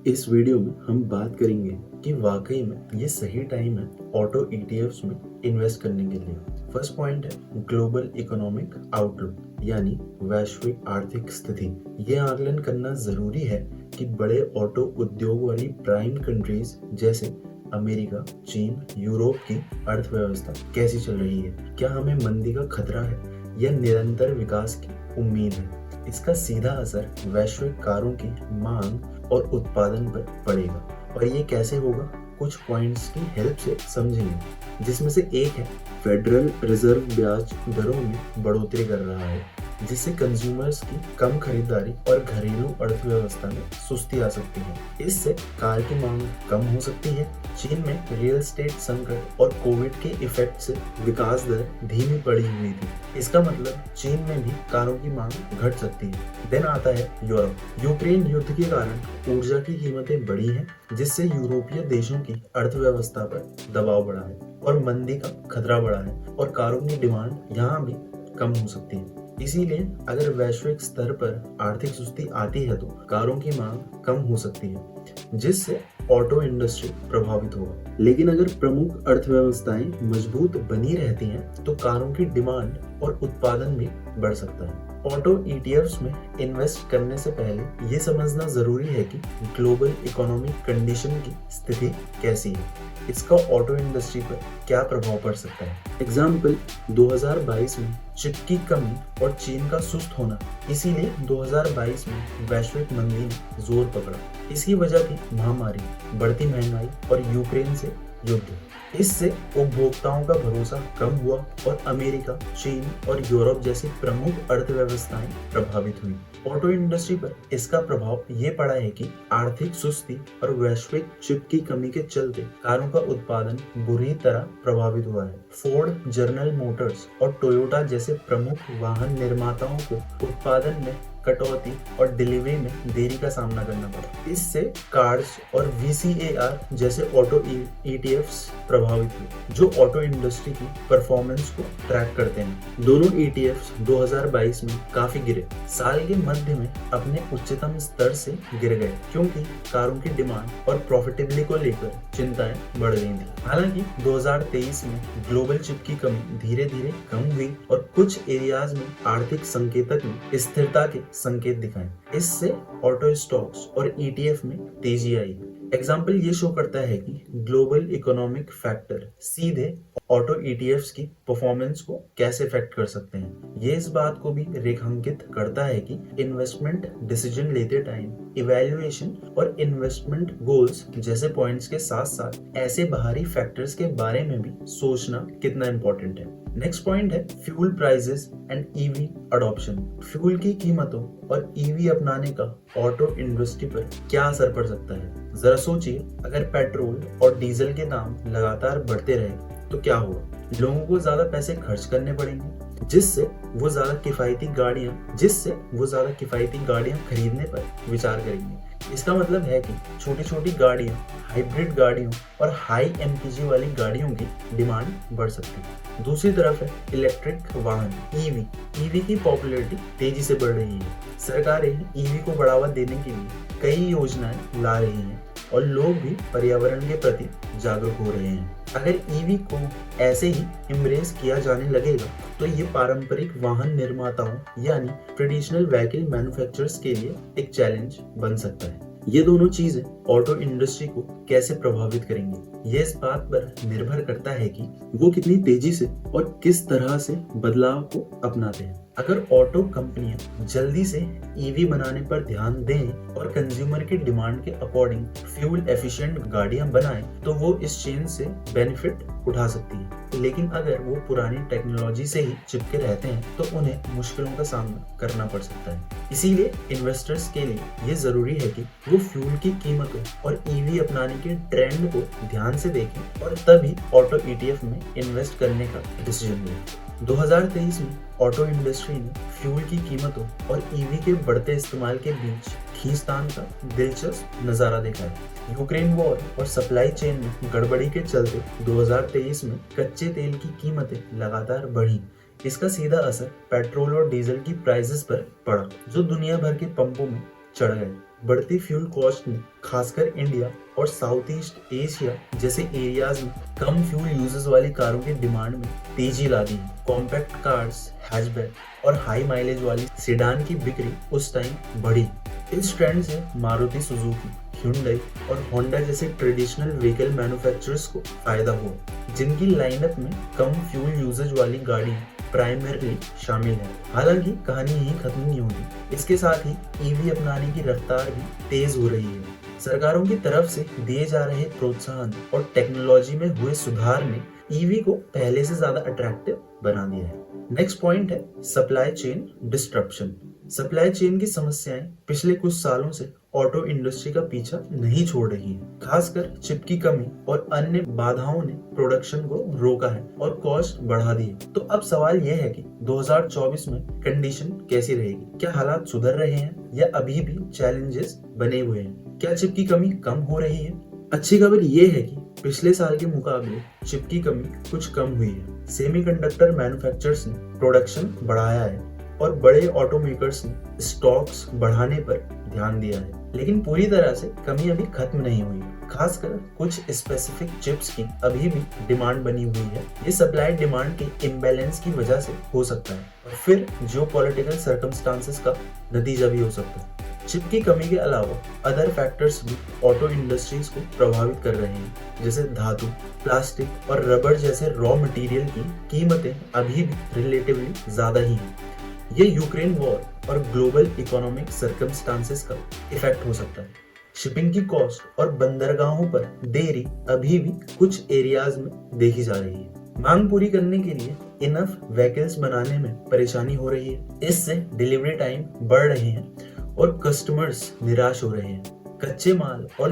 इस वीडियो में हम बात करेंगे कि वाकई में ये सही टाइम है ऑटो ईटीएफ्स में इन्वेस्ट करने के लिए। फर्स्ट पॉइंट है ग्लोबल इकोनॉमिक आउटलुक, यानी वैश्विक आर्थिक स्थिति। ये आकलन करना जरूरी है कि बड़े ऑटो उद्योग वाली प्राइम कंट्रीज जैसे अमेरिका, चीन, यूरोप की अर्थव्यवस्था कैसी चल रही है। क्या हमें मंदी का खतरा है या निरंतर विकास की उम्मीद है। इसका सीधा असर वैश्विक कारों की मांग और उत्पादन पर पड़ेगा। और ये कैसे होगा, कुछ पॉइंट्स की हेल्प से समझेंगे, जिसमें से एक है फेडरल रिजर्व ब्याज दरों में बढ़ोतरी कर रहा है, जिससे कंज्यूमर्स की कम खरीदारी और घरेलू अर्थव्यवस्था में सुस्ती आ सकती है। इससे कार की मांग कम हो सकती है। चीन में रियल एस्टेट संकट और कोविड के इफेक्ट से विकास दर धीमी पड़ी हुई थी। इसका मतलब चीन में भी कारों की मांग घट सकती है। देन आता है यूरोप। यूक्रेन युद्ध के कारण ऊर्जा की कीमतें बढ़ी हैं, जिससे यूरोपीय देशों की अर्थव्यवस्था पर दबाव बढ़ा है और मंदी का खतरा बढ़ा है और कारों की डिमांड यहाँ भी कम हो सकती है। इसीलिए अगर वैश्विक स्तर पर आर्थिक सुस्ती आती है तो कारों की मांग कम हो सकती है, जिससे ऑटो इंडस्ट्री प्रभावित होगा। लेकिन अगर प्रमुख अर्थव्यवस्थाएं मजबूत बनी रहती हैं तो कारों की डिमांड और उत्पादन भी बढ़ सकता है। ऑटो ईटीएफ्स में इन्वेस्ट करने से पहले ये समझना जरूरी है कि ग्लोबल इकोनॉमिक कंडीशन की स्थिति कैसी है, इसका ऑटो इंडस्ट्री पर क्या प्रभाव पड़ सकता है। एग्जाम्पल 2022 में चिप की कमी और चीन का सुस्त होना, इसीलिए 2022 में वैश्विक मंदी ने जोर पकड़ा। इसकी वजह थी महामारी, बढ़ती महंगाई और यूक्रेन से युद्ध। इससे उपभोक्ताओं का भरोसा कम हुआ और अमेरिका, चीन और यूरोप जैसी प्रमुख अर्थव्यवस्थाएं प्रभावित हुई। ऑटो इंडस्ट्री पर इसका प्रभाव ये पड़ा है कि आर्थिक सुस्ती और वैश्विक चिप की कमी के चलते कारों का उत्पादन बुरी तरह प्रभावित हुआ है। फोर्ड, जनरल मोटर्स और टोयोटा जैसे प्रमुख वाहन निर्माताओं को उत्पादन में कटौती और डिलीवरी में देरी का सामना करना पड़ा। इससे कार्स और वीसीएआर जैसे ऑटो ईटीएफ्स प्रभावित हुए, जो ऑटो इंडस्ट्री की परफॉर्मेंस को ट्रैक करते हैं। दोनों ईटीएफ्स 2022 में काफी गिरे, साल के मध्य में अपने उच्चतम स्तर से गिर गए, क्योंकि कारों की डिमांड और प्रॉफिटेबिलिटी को लेकर चिंताएं बढ़ गई थी। हालांकि 2023 में ग्लोबल चिप की कमी धीरे धीरे कम हुई और कुछ एरियाज में आर्थिक संकेतक में स्थिरता के संकेत दिखाएं। इससे ऑटो स्टॉक्स और ईटीएफ में तेजी आई। एग्जाम्पल ये शो करता है कि ग्लोबल इकोनॉमिक फैक्टर सीधे ऑटो ईटीएफ्स की परफॉर्मेंस को कैसे इफेक्ट कर सकते हैं। ये इस बात को भी रेखांकित करता है कि इन्वेस्टमेंट डिसीजन लेते टाइम इवैल्यूएशन और इन्वेस्टमेंट गोल्स जैसे पॉइंट्स के साथ साथ ऐसे बाहरी फैक्टर्स के बारे में भी सोचना कितना इम्पोर्टेंट है। नेक्स्ट पॉइंट है fuel prices and EV adoption. Fuel की कीमतों और ईवी अपनाने का ऑटो इंडस्ट्री पर क्या असर पड़ सकता है। जरा सोचिए, अगर पेट्रोल और डीजल के दाम लगातार बढ़ते रहे तो क्या होगा। लोगों को ज्यादा पैसे खर्च करने पड़ेंगे, जिससे वो ज्यादा किफायती गाड़ियां खरीदने पर विचार करेंगे। इसका मतलब है कि छोटी छोटी गाड़ियां, हाइब्रिड गाड़ियों और हाई एमपीजी वाली गाड़ियों की डिमांड बढ़ सकती है। दूसरी तरफ है इलेक्ट्रिक वाहन, ईवी की पॉपुलैरिटी तेजी से बढ़ रही है। सरकारें ईवी को बढ़ावा देने के लिए कई योजनाएं ला रही हैं और लोग भी पर्यावरण के प्रति जागरूक हो रहे हैं। अगर ईवी को ऐसे ही इम्ब्रेस किया जाने लगेगा तो ये पारंपरिक वाहन निर्माताओं यानी ट्रेडिशनल व्हीकल मैन्युफैक्चरर्स के लिए एक चैलेंज बन सकता है। ये दोनों चीजें ऑटो इंडस्ट्री को कैसे प्रभावित करेंगी, ये इस बात पर निर्भर करता है कि वो कितनी तेजी से और किस तरह से बदलाव को अपनाते हैं। अगर ऑटो कंपनियां जल्दी से ईवी बनाने पर ध्यान दें और कंज्यूमर की डिमांड के अकॉर्डिंग फ्यूल एफिशिएंट गाड़ियां बनाएं तो वो इस चेन से बेनिफिट उठा सकती है। लेकिन अगर वो पुरानी टेक्नोलॉजी से ही चिपके रहते हैं तो उन्हें मुश्किलों का सामना करना पड़ सकता है। इसीलिए इन्वेस्टर्स के लिए ये जरूरी है कि वो फ्यूल की कीमतों और ईवी अपनाने के ट्रेंड को ध्यान से देखें और तभी ऑटो ईटीएफ में इन्वेस्ट करने का डिसीजन लें। 2023 में ऑटो इंडस्ट्री ने फ्यूल की कीमतों और ईवी के बढ़ते इस्तेमाल के बीच खींचतान का दिलचस्प नजारा देखा है। यूक्रेन वॉर और सप्लाई चेन में गड़बड़ी के चलते 2023 में कच्चे तेल की कीमतें लगातार बढ़ी। इसका सीधा असर पेट्रोल और डीजल की प्राइसेस पर पड़ा, जो दुनिया भर के पंपों में चढ़ गए। बढ़ती फ्यूल कॉस्ट ने खासकर इंडिया और साउथ ईस्ट एशिया जैसे एरियाज में कम फ्यूल यूजेस वाली कारों की डिमांड में तेजी ला दी है। कॉम्पैक्ट कार्स, हैचबैक और हाई माइलेज वाली सेडान की बिक्री उस टाइम बढ़ी। इस ट्रेंड से मारुति सुजुकी, Hyundai और होंडा जैसे ट्रेडिशनल व्हीकल मैन्युफैक्चरर्स को फायदा हुआ, जिनकी लाइनअप में कम फ्यूल यूजेज वाली गाड़ियां प्राइमरली शामिल है। हालांकि कहानी यही खत्म नहीं होगी, इसके साथ ही ईवी अपनाने की रफ्तार भी तेज हो रही है। सरकारों की तरफ से दिए जा रहे प्रोत्साहन और टेक्नोलॉजी में हुए सुधार ने ईवी को पहले से ज्यादा अट्रैक्टिव बना दिया है। नेक्स्ट पॉइंट है supply chain disruption. Supply chain की समस्याएं पिछले कुछ सालों से ऑटो इंडस्ट्री का पीछा नहीं छोड़ रही है। खासकर चिप की कमी और अन्य बाधाओं ने प्रोडक्शन को रोका है और कॉस्ट बढ़ा दी है। तो अब सवाल यह है कि 2024 में कंडीशन कैसी रहेगी? क्या हालात सुधर रहे हैं या अभी भी चैलेंजेस बने हुए हैं? क्या चिप की कमी कम हो रही है? अच्छी खबर यह है कि पिछले साल के मुकाबले चिप की कमी कुछ कम हुई है। सेमीकंडक्टर मैन्युफैक्चरर्स ने प्रोडक्शन बढ़ाया है और बड़े ऑटोमेकर्स ने स्टॉक्स बढ़ाने पर ध्यान दिया है, लेकिन पूरी तरह से कमी अभी खत्म नहीं हुई। खासकर कुछ स्पेसिफिक चिप्स की अभी भी डिमांड बनी हुई है। ये सप्लाई डिमांड के इम्बैलेंस की वजह से हो सकता है और फिर जियोपॉलिटिकल सर्कमस्टांसेस का नतीजा भी हो सकता है। चिप की कमी के अलावा अदर फैक्टर्स भी ऑटो इंडस्ट्रीज को प्रभावित कर रहे हैं, जैसे धातु, प्लास्टिक और रबर जैसे रॉ मटेरियल की कीमतें अभी भी रिलेटिवली ज्यादा ही हैं। ये यूक्रेन वॉर और ग्लोबल इकोनॉमिक सर्कमस्टांसेस का इफेक्ट हो सकता है। शिपिंग की कॉस्ट और बंदरगाहों पर देरी अभी भी कुछ एरियाज में देखी जा रही है। मांग पूरी करने के लिए इनफ व्हीकल्स बनाने में परेशानी हो रही है। इससे डिलीवरी टाइम बढ़ रहे हैं और कस्टमर्स निराश हो रहे हैं। कच्चे माल और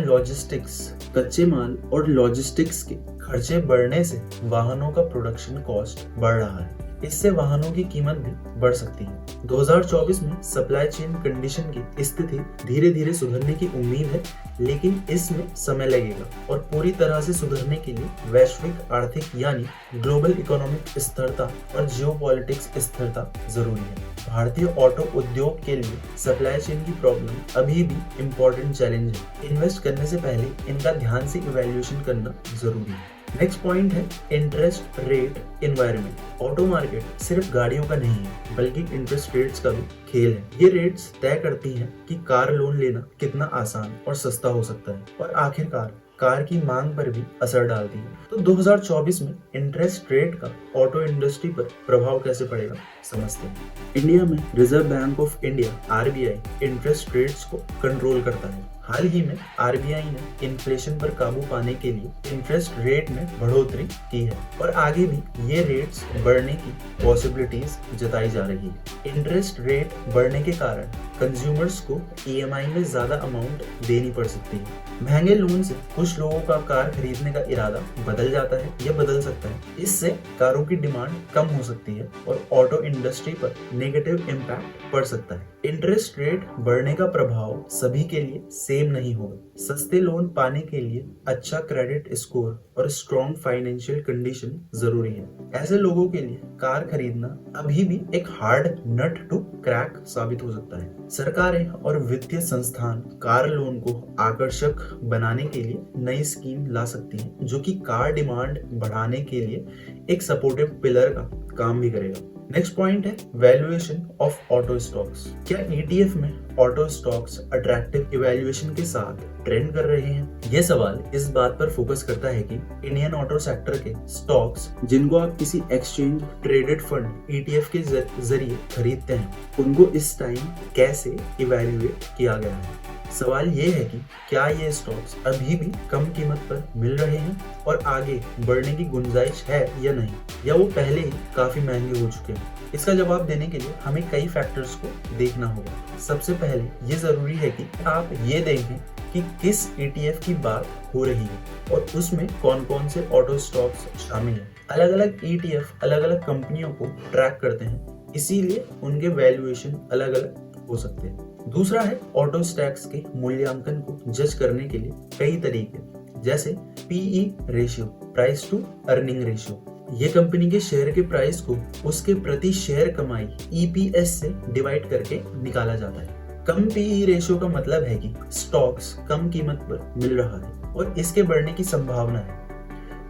लॉजिस्टिक्स के खर्चे बढ़ने से वाहनों का प्रोडक्शन कॉस्ट बढ़ रहा है। इससे वाहनों की कीमत भी बढ़ सकती है। 2024 में सप्लाई चेन कंडीशन की स्थिति धीरे धीरे सुधरने की उम्मीद है, लेकिन इसमें समय लगेगा और पूरी तरह से सुधरने के लिए वैश्विक आर्थिक यानी ग्लोबल इकोनॉमिक स्थिरता और जियोपॉलिटिक्स स्थिरता जरूरी है। भारतीय ऑटो उद्योग के लिए सप्लाई चेन की प्रॉब्लम अभी भी इम्पोर्टेंट चैलेंज है। इन्वेस्ट करने से पहले इनका ध्यान से इवैल्यूएशन करना जरूरी है। नेक्स्ट पॉइंट है interest rate environment. Auto market सिर्फ गाड़ियों का नहीं है, बल्कि इंटरेस्ट रेट्स का भी खेल है। ये रेट्स तय करती हैं कि कार लोन लेना कितना आसान और सस्ता हो सकता है और आखिरकार कार की मांग पर भी असर डालती है। तो 2024 में इंटरेस्ट रेट का ऑटो इंडस्ट्री पर प्रभाव कैसे पड़ेगा समझते हैं। इंडिया में reserve bank of India RBI interest rates को कंट्रोल करता है। हाल ही में RBI ने इन्फ्लेशन पर काबू पाने के लिए इंटरेस्ट रेट में बढ़ोतरी की है और आगे भी ये रेट्स बढ़ने की पॉसिबिलिटीज जताई जा रही है। इंटरेस्ट रेट बढ़ने के कारण कंज्यूमर्स को EMI में ज्यादा अमाउंट देनी पड़ सकती है। महंगे लोन से कुछ लोगों का कार खरीदने का इरादा बदल जाता है या बदल सकता है। इससे कारों की डिमांड कम हो सकती है और ऑटो इंडस्ट्री पर नेगेटिव इम्पैक्ट पड़ सकता है। इंटरेस्ट रेट बढ़ने का प्रभाव सभी के लिए सेम नहीं होगा। सस्ते लोन पाने के लिए अच्छा क्रेडिट स्कोर और स्ट्रॉन्ग फाइनेंशियल कंडीशन जरूरी है। ऐसे लोगों के लिए कार खरीदना अभी भी एक हार्ड नट टू क्रैक साबित हो सकता है। सरकारें और वित्तीय संस्थान कार लोन को आकर्षक बनाने के लिए नई स्कीम ला सकती हैं, जो कि कार डिमांड बढ़ाने के लिए एक सपोर्टिव पिलर का काम भी करेगा। नेक्स्ट पॉइंट है वैल्यूएशन ऑफ ऑटो स्टॉक्स। क्या ETF में ऑटो स्टॉक्स अट्रैक्टिव इवैल्यूएशन के साथ ट्रेंड कर रहे हैं? यह सवाल इस बात पर फोकस करता है कि इंडियन ऑटो सेक्टर के स्टॉक्स जिनको आप किसी एक्सचेंज ट्रेडेड फंड ETF के जरिए खरीदते हैं, उनको इस टाइम कैसे इवैल्यूएट किया गया है। सवाल ये है कि क्या ये स्टॉक्स अभी भी कम कीमत पर मिल रहे हैं और आगे बढ़ने की गुंजाइश है या नहीं, या वो पहले ही काफी महंगे हो चुके हैं। इसका जवाब देने के लिए हमें कई फैक्टर्स को देखना होगा। सबसे पहले ये जरूरी है कि आप ये देखें कि किस ETF की बात हो रही है और उसमें कौन कौन से ऑटो स्टॉक्स शामिल हैं। अलग अलग ETF अलग अलग कंपनियों को ट्रैक करते हैं, इसीलिए उनके वैल्यूएशन अलग अलग हो सकते हैं। दूसरा है ऑटो स्टॉक्स के मूल्यांकन को जज करने के लिए कई तरीके, जैसे PE ratio, price to earning ratio. ये कंपनी के शेयर के प्राइस को उसके प्रति शेयर कमाई EPS से डिवाइड करके निकाला जाता है। कम पीई रेशियो का मतलब है कि स्टॉक्स कम कीमत पर मिल रहा है और इसके बढ़ने की संभावना है।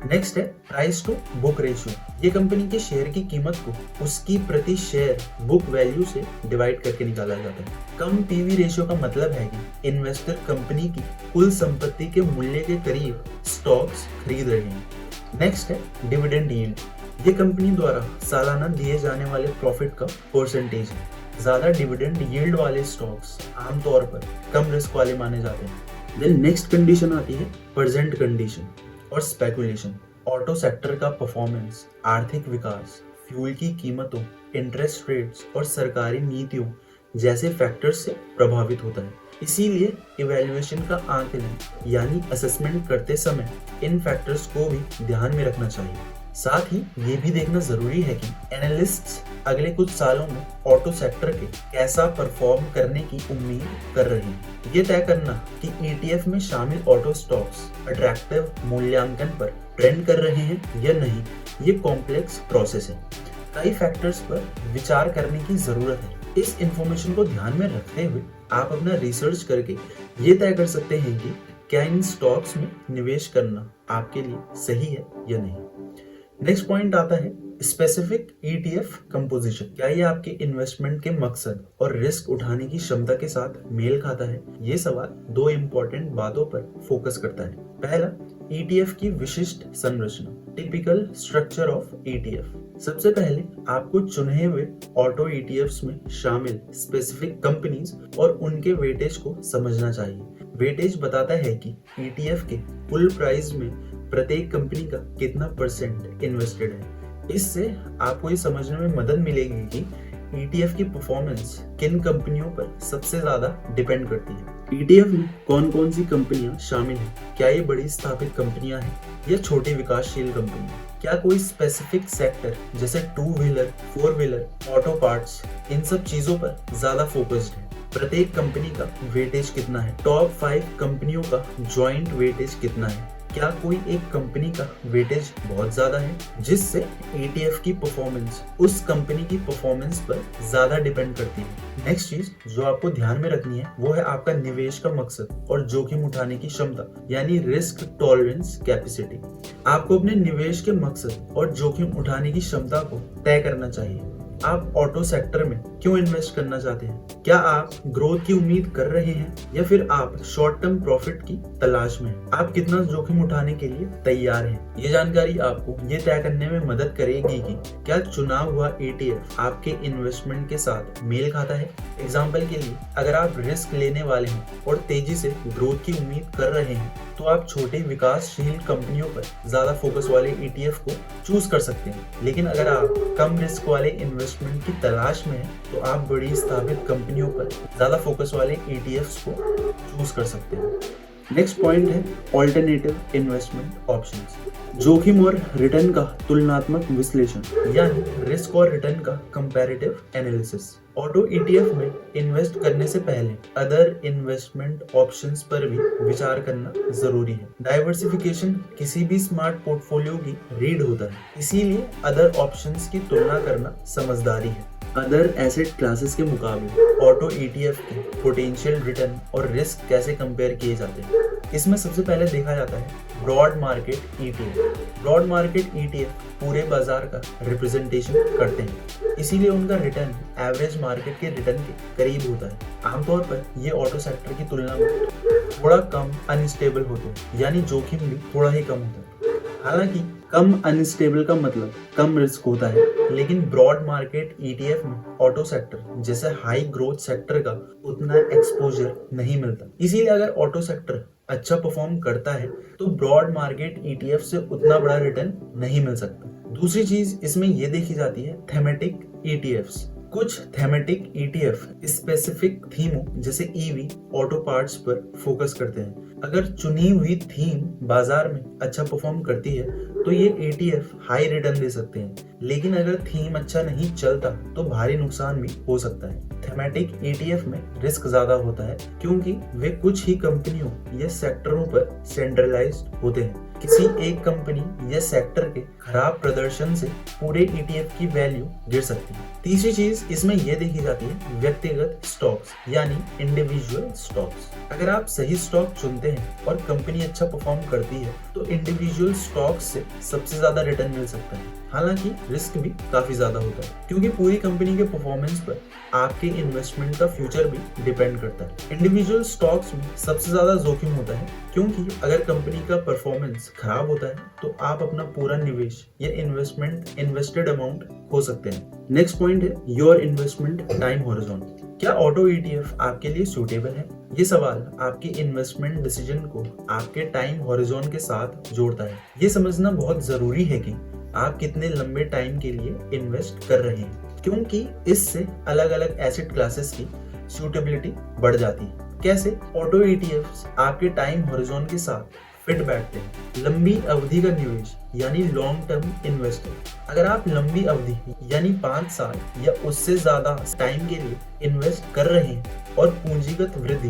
नेक्स्ट है प्राइस टू बुक रेशियो। ये कंपनी के शेयर की कीमत को उसकी प्रति शेयर बुक वैल्यू से डिवाइड करके निकाला जाता है। कम पीवी रेशियो का मतलब है कि इन्वेस्टर कंपनी की कुल संपत्ति के मूल्य के करीब स्टॉक्स खरीद रहे हैं। नेक्स्ट है डिविडेंड यील्ड। ये कंपनी द्वारा सालाना दिए जाने वाले प्रॉफिट का परसेंटेज है। ज्यादा डिविडेंड यील्ड वाले स्टॉक्स आमतौर पर कम रिस्क वाले माने जाते हैं। देन नेक्स्ट कंडीशन आती है प्रेजेंट कंडीशन और स्पेकुलेशन। ऑटो सेक्टर का परफॉर्मेंस आर्थिक विकास, फ्यूल की कीमतों, इंटरेस्ट रेट्स और सरकारी नीतियों जैसे फैक्टर्स से प्रभावित होता है। इसीलिए इवैल्यूएशन का आकलन यानी असेसमेंट करते समय इन फैक्टर्स को भी ध्यान में रखना चाहिए। साथ ही ये भी देखना जरूरी है कि एनालिस्ट्स अगले कुछ सालों में ऑटो सेक्टर के कैसा परफॉर्म करने की उम्मीद कर रहे हैं। ये तय करना कि ETF में शामिल ऑटो स्टॉक्स अट्रैक्टिव मूल्यांकन पर ट्रेंड कर रहे हैं या नहीं, ये कॉम्प्लेक्स प्रोसेस है। कई फैक्टर्स पर विचार करने की जरूरत है। इस इंफॉर्मेशन को ध्यान में रखते हुए आप अपना रिसर्च करके ये तय कर सकते हैं कि क्या इन स्टॉक्स में निवेश करना आपके लिए सही है या नहीं। नेक्स्ट पॉइंट आता है स्पेसिफिक ETF कंपोजिशन। क्या ये आपके इन्वेस्टमेंट के मकसद और रिस्क उठाने की क्षमता के साथ मेल खाता है? ये सवाल दो इम्पोर्टेंट बातों पर फोकस करता है। पहला, ETF की विशिष्ट संरचना, टिपिकल स्ट्रक्चर ऑफ ETF। सबसे पहले आपको चुने हुए ऑटो ETFs में शामिल स्पेसिफिक कंपनीज और उनके वेटेज को समझना चाहिए। वेटेज बताता है कि ETF के कुल प्राइस में प्रत्येक कंपनी का कितना % इन्वेस्टेड है। इससे आपको ये समझने में मदद मिलेगी कि ETF की परफॉर्मेंस किन कंपनियों पर सबसे ज्यादा डिपेंड करती है। ETF में कौन कौन सी कंपनियां शामिल हैं? क्या ये बड़ी स्थापित कंपनियां हैं या छोटी विकासशील कंपनियां? क्या कोई स्पेसिफिक सेक्टर जैसे 2 व्हीलर, 4 व्हीलर, ऑटो पार्ट्स, इन सब चीजों पर ज्यादा फोकस्ड है? प्रत्येक कंपनी का वेटेज कितना है? टॉप 5 कंपनियों का ज्वाइंट वेटेज कितना है? क्या कोई एक कंपनी का वेटेज बहुत ज्यादा है जिससे ETF की परफॉर्मेंस उस कंपनी की परफॉर्मेंस पर ज्यादा डिपेंड करती है। नेक्स्ट चीज जो आपको ध्यान में रखनी है वो है आपका निवेश का मकसद और जोखिम उठाने की क्षमता यानी रिस्क टॉलरेंस कैपेसिटी। आपको अपने निवेश के मकसद और जोखिम उठाने की क्षमता को तय करना चाहिए। आप ऑटो सेक्टर में क्यों इन्वेस्ट करना चाहते हैं? क्या आप ग्रोथ की उम्मीद कर रहे हैं या फिर आप शॉर्ट टर्म प्रॉफिट की तलाश में हैं? आप कितना जोखिम उठाने के लिए तैयार हैं? ये जानकारी आपको ये तय करने में मदद करेगी कि क्या चुना हुआ ETF आपके इन्वेस्टमेंट के साथ मेल खाता है। एग्जाम्पल के लिए, अगर आप रिस्क लेने वाले हैं और तेजी से ग्रोथ की उम्मीद कर रहे हैं तो आप छोटे विकासशील कंपनियों पर ज्यादा फोकस वाले ETF को चूज कर सकते हैं। लेकिन अगर आप कम रिस्क वाले इन्वेस्टमेंट की तलाश में हैं तो आप बड़ी स्थापित कंपनियों पर ज्यादा फोकस वाले ETFs को चूज कर सकते हैं। नेक्स्ट पॉइंट है ऑल्टरनेटिव इन्वेस्टमेंट ऑप्शंस। जोखिम और रिटर्न का तुलनात्मक विश्लेषण यानी रिस्क और रिटर्न का कंपैरेटिव एनालिसिस। ऑटो ETF में इन्वेस्ट करने से पहले अदर इन्वेस्टमेंट ऑप्शंस पर भी विचार करना जरूरी है। डाइवर्सिफिकेशन किसी भी स्मार्ट पोर्टफोलियो की रीढ़ होता है, इसीलिए अदर ऑप्शंस की तुलना करना समझदारी है। अदर एसेट क्लासेस के मुकाबले ऑटो ETF के पोटेंशियल रिटर्न और रिस्क कैसे कंपेयर किए जाते हैं? इसमें सबसे पहले देखा जाता है broad market ETF। Broad market ETF पूरे बाजार का रिप्रेजेंटेशन करते हैं, इसीलिए उनका रिटर्न एवरेज मार्केट के रिटर्न के करीब होता है। आमतौर पर ये ऑटो सेक्टर की तुलना में थोड़ा कम अनस्टेबल होते हैं, यानी जोखिम भी थोड़ा ही कम होता है। हालांकि कम अनस्टेबल का मतलब कम रिस्क होता है, लेकिन ब्रॉड मार्केट ETF में ऑटो सेक्टर जैसे हाई ग्रोथ सेक्टर का उतना एक्सपोजर नहीं मिलता। इसीलिए अगर ऑटो सेक्टर अच्छा परफॉर्म करता है तो ब्रॉड मार्केट ETF से उतना बड़ा रिटर्न नहीं मिल सकता। दूसरी चीज इसमें यह देखी जाती है थेमेटिक ETFs। कुछ थेमेटिक ETF स्पेसिफिक थीमों जैसे EV, ऑटो पार्ट्स पर फोकस करते हैं। अगर चुनी हुई थीम बाजार में अच्छा परफॉर्म करती है तो ये ETF हाई रिटर्न दे सकते हैं, लेकिन अगर थीम अच्छा नहीं चलता तो भारी नुकसान भी हो सकता है। थेमेटिक ETF में रिस्क ज्यादा होता है क्योंकि वे कुछ ही कंपनियों या सेक्टरों पर सेंट्रलाइज्ड होते हैं। किसी एक कंपनी या सेक्टर के खराब प्रदर्शन से पूरे ETF की वैल्यू गिर सकती है। तीसरी चीज इसमें यह देखी जाती है व्यक्तिगत स्टॉक्स यानी इंडिविजुअल स्टॉक्स। अगर आप सही स्टॉक चुनते हैं और कंपनी अच्छा परफॉर्म करती है तो इंडिविजुअल स्टॉक्स से सबसे ज्यादा रिटर्न मिल सकता है। हालांकि रिस्क भी काफी ज्यादा होता है क्योंकि पूरी कंपनी के परफॉर्मेंस पर आपके इन्वेस्टमेंट का फ्यूचर भी डिपेंड करता है। इंडिविजुअल स्टॉक्स में सबसे ज्यादा जोखिम होता है क्योंकि अगर कंपनी का परफॉर्मेंस खराब होता है तो आप अपना पूरा निवेश या इन्वेस्टेड अमाउंट खो सकते हैं। नेक्स्ट पॉइंट है योर इन्वेस्टमेंट टाइम हॉरिजॉन। क्या ऑटो ETF आपके लिए सूटेबल है? ये सवाल आपकी इन्वेस्टमेंट डिसीजन को आपके टाइम हॉरिजॉन के साथ जोड़ता है। ये समझना बहुत जरूरी है कि आप कितने लंबे टाइम के लिए इन्वेस्ट कर रहे हैं, क्योंकि इससे अलग अलग एसेट क्लासेस की सूटेबिलिटी बढ़ जाती है। कैसे ऑटो ETFs आपके टाइम हॉरिजॉन के साथ फिट बैठते हैं। लंबी अवधि का निवेश यानी लॉन्ग टर्म इन्वेस्टर। अगर आप लंबी अवधि यानी 5 साल या उससे ज्यादा टाइम के लिए इन्वेस्ट कर रहे हैं और पूंजीगत वृद्धि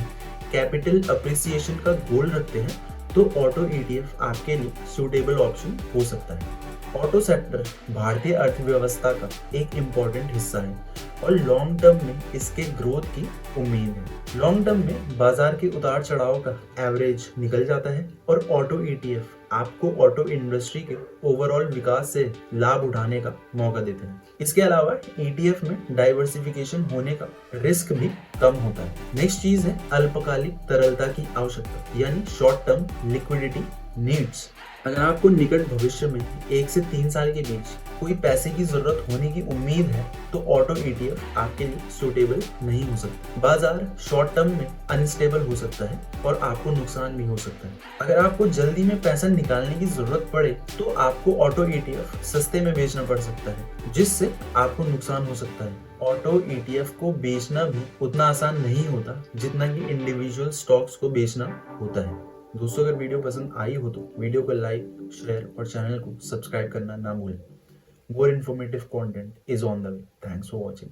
कैपिटल अप्रिसिएशन का गोल रखते हैं तो ऑटो ETF आपके लिए सूटेबल ऑप्शन हो सकता है। ऑटो सेक्टर भारतीय अर्थव्यवस्था का एक इम्पोर्टेंट हिस्सा है और लॉन्ग टर्म में इसके ग्रोथ की उम्मीद है। लॉन्ग टर्म में बाजार के उतार चढ़ाव का एवरेज निकल जाता है और ऑटो ETF आपको ऑटो इंडस्ट्री के ओवरऑल विकास से लाभ उठाने का मौका देते हैं। इसके अलावा ETF में डाइवर्सिफिकेशन होने का रिस्क भी कम होता है। नेक्स्ट चीज है अल्पकालिक तरलता की आवश्यकता यानी शॉर्ट टर्म लिक्विडिटी नीड्स। अगर आपको निकट भविष्य में 1 से 3 साल के बीच कोई पैसे की जरूरत होने की उम्मीद है तो ऑटो ETF आपके लिए सूटेबल नहीं हो सकता। बाजार शॉर्ट टर्म में अनस्टेबल हो सकता है और आपको नुकसान भी हो सकता है। अगर आपको जल्दी में पैसा निकालने की जरूरत पड़े तो आपको ऑटो ETF सस्ते में बेचना पड़ सकता है, जिससे आपको नुकसान हो सकता है। ऑटो ETF को बेचना भी उतना आसान नहीं होता जितना कि इंडिविजुअल स्टॉक्स को बेचना होता है। दोस्तों, अगर वीडियो पसंद आई हो तो वीडियो को लाइक, शेयर और चैनल को सब्सक्राइब करना ना भूलें। More informative content is on the way. Thanks for watching.